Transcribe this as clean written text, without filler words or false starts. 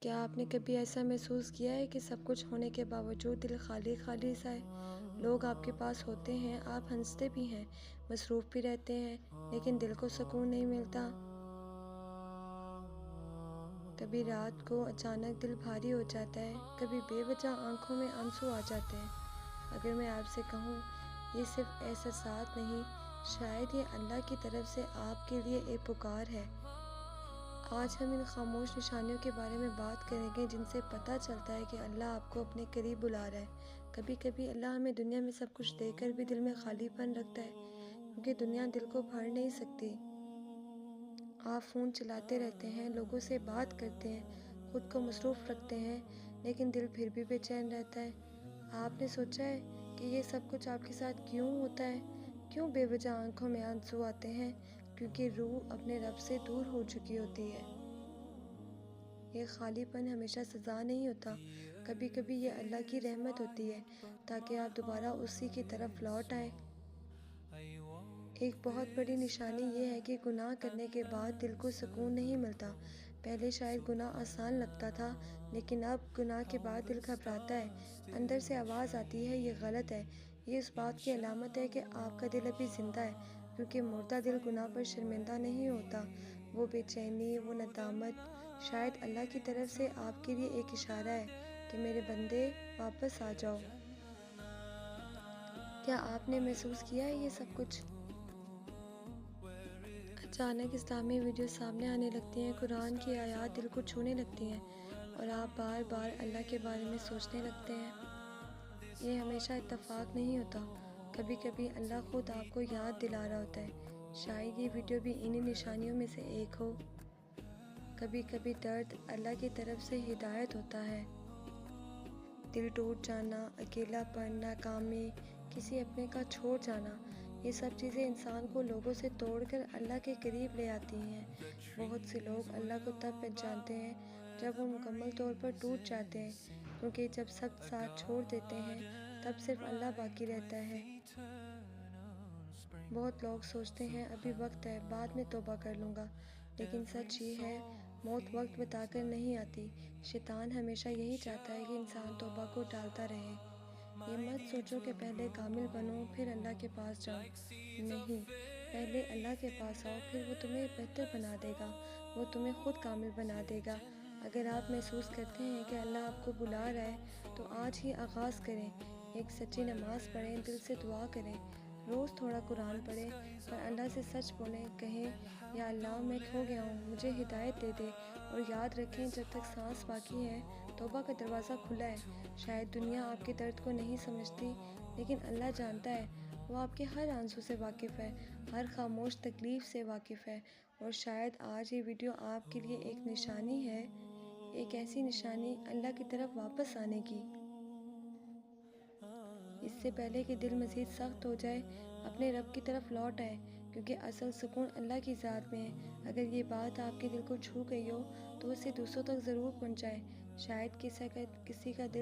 کیا آپ نے کبھی ایسا محسوس کیا ہے کہ سب کچھ ہونے کے باوجود دل خالی خالی سا ہے؟ لوگ آپ کے پاس ہوتے ہیں، آپ ہنستے بھی ہیں، مصروف بھی رہتے ہیں، لیکن دل کو سکون نہیں ملتا۔ کبھی رات کو اچانک دل بھاری ہو جاتا ہے، کبھی بے وجہ آنکھوں میں آنسو آ جاتے ہیں۔ اگر میں آپ سے کہوں یہ صرف احساسات نہیں، شاید یہ اللہ کی طرف سے آپ کے لیے ایک پکار ہے۔ آج ہم ان خاموش نشانیوں کے بارے میں بات کریں گے جن سے پتہ چلتا ہے کہ اللہ آپ کو اپنے قریب بلا رہا ہے۔ کبھی کبھی اللہ ہمیں دنیا میں سب کچھ دے کر بھی دل میں خالی پن رکھتا ہے، کیونکہ دنیا دل کو بھر نہیں سکتی۔ آپ فون چلاتے رہتے ہیں، لوگوں سے بات کرتے ہیں، خود کو مصروف رکھتے ہیں، لیکن دل پھر بھی بے چین رہتا ہے۔ آپ نے سوچا ہے کہ یہ سب کچھ آپ کے ساتھ کیوں ہوتا ہے؟ کیوں بے وجہ آنکھوں میں آنسو آتے ہیں؟ کیونکہ روح اپنے رب سے دور ہو چکی ہوتی ہے۔ یہ خالی پن ہمیشہ سزا نہیں ہوتا، کبھی کبھی یہ اللہ کی رحمت ہوتی ہے تاکہ آپ دوبارہ اسی کی طرف لوٹ آئیں۔ ایک بہت بڑی نشانی یہ ہے کہ گناہ کرنے کے بعد دل کو سکون نہیں ملتا۔ پہلے شاید گناہ آسان لگتا تھا، لیکن اب گناہ کے بعد دل گھبراتا ہے، اندر سے آواز آتی ہے یہ غلط ہے۔ یہ اس بات کی علامت ہے کہ آپ کا دل ابھی زندہ ہے، کیونکہ مردہ دل گناہ پر شرمندہ نہیں ہوتا۔ وہ بے چینی، وہ ندامت، شاید اللہ کی طرف سے آپ کے لیے ایک اشارہ ہے کہ میرے بندے واپس آ جاؤ۔ کیا آپ نے محسوس کیا ہے یہ سب کچھ؟ اچانک اسلامی ویڈیو سامنے آنے لگتی ہیں، قرآن کی آیات دل کو چھونے لگتی ہیں، اور آپ بار بار اللہ کے بارے میں سوچنے لگتے ہیں۔ یہ ہمیشہ اتفاق نہیں ہوتا، کبھی کبھی اللہ خود آپ کو یاد دلا رہا ہوتا ہے۔ شاید یہ ویڈیو بھی انہی نشانیوں میں سے ایک ہو۔ کبھی کبھی درد اللہ کی طرف سے ہدایت ہوتا ہے۔ دل ٹوٹ جانا، اکیلا پن، ناکامی، کسی اپنے کا چھوڑ جانا، یہ سب چیزیں انسان کو لوگوں سے توڑ کر اللہ کے قریب لے آتی ہیں۔ بہت سے لوگ اللہ کو تب پہچانتے ہیں جب وہ مکمل طور پر ٹوٹ جاتے ہیں، کیونکہ جب سب ساتھ چھوڑ دیتے ہیں تب صرف اللہ باقی رہتا ہے۔ بہت لوگ سوچتے ہیں ابھی وقت ہے، بعد میں توبہ کر لوں گا، لیکن سچ یہ ہے موت وقت بتا کر نہیں آتی۔ شیطان ہمیشہ یہی چاہتا ہے کہ انسان توبہ کو ٹالتا رہے۔ یہ مت سوچو کہ پہلے کامل بنو پھر اللہ کے پاس جاؤ، نہیں، پہلے اللہ کے پاس آؤ، پھر وہ تمہیں بہتر بنا دے گا، وہ تمہیں خود کامل بنا دے گا۔ اگر آپ محسوس کرتے ہیں کہ اللہ آپ کو بلا رہا ہے تو آج ہی آغاز کریں، ایک سچی نماز پڑھیں، دل سے دعا کریں، روز تھوڑا قرآن پڑھیں، اور اللہ سے سچ بولیں، کہیں یا اللہ میں کھو گیا ہوں، مجھے ہدایت دے دے۔ اور یاد رکھیں جب تک سانس باقی ہے توبہ کا دروازہ کھلا ہے۔ شاید دنیا آپ کے درد کو نہیں سمجھتی، لیکن اللہ جانتا ہے، وہ آپ کے ہر آنسو سے واقف ہے، ہر خاموش تکلیف سے واقف ہے، اور شاید آج یہ ویڈیو آپ کے لیے ایک نشانی ہے، ایک ایسی نشانی اللہ کی طرف واپس آنے کی۔ اس سے پہلے کہ دل مزید سخت ہو جائے، اپنے رب کی طرف لوٹ آئے، کیونکہ اصل سکون اللہ کی ذات میں ہے۔ اگر یہ بات آپ کے دل کو چھو گئی ہو تو اسے دوسروں تک ضرور پہنچائیں، شاید کسی کا دل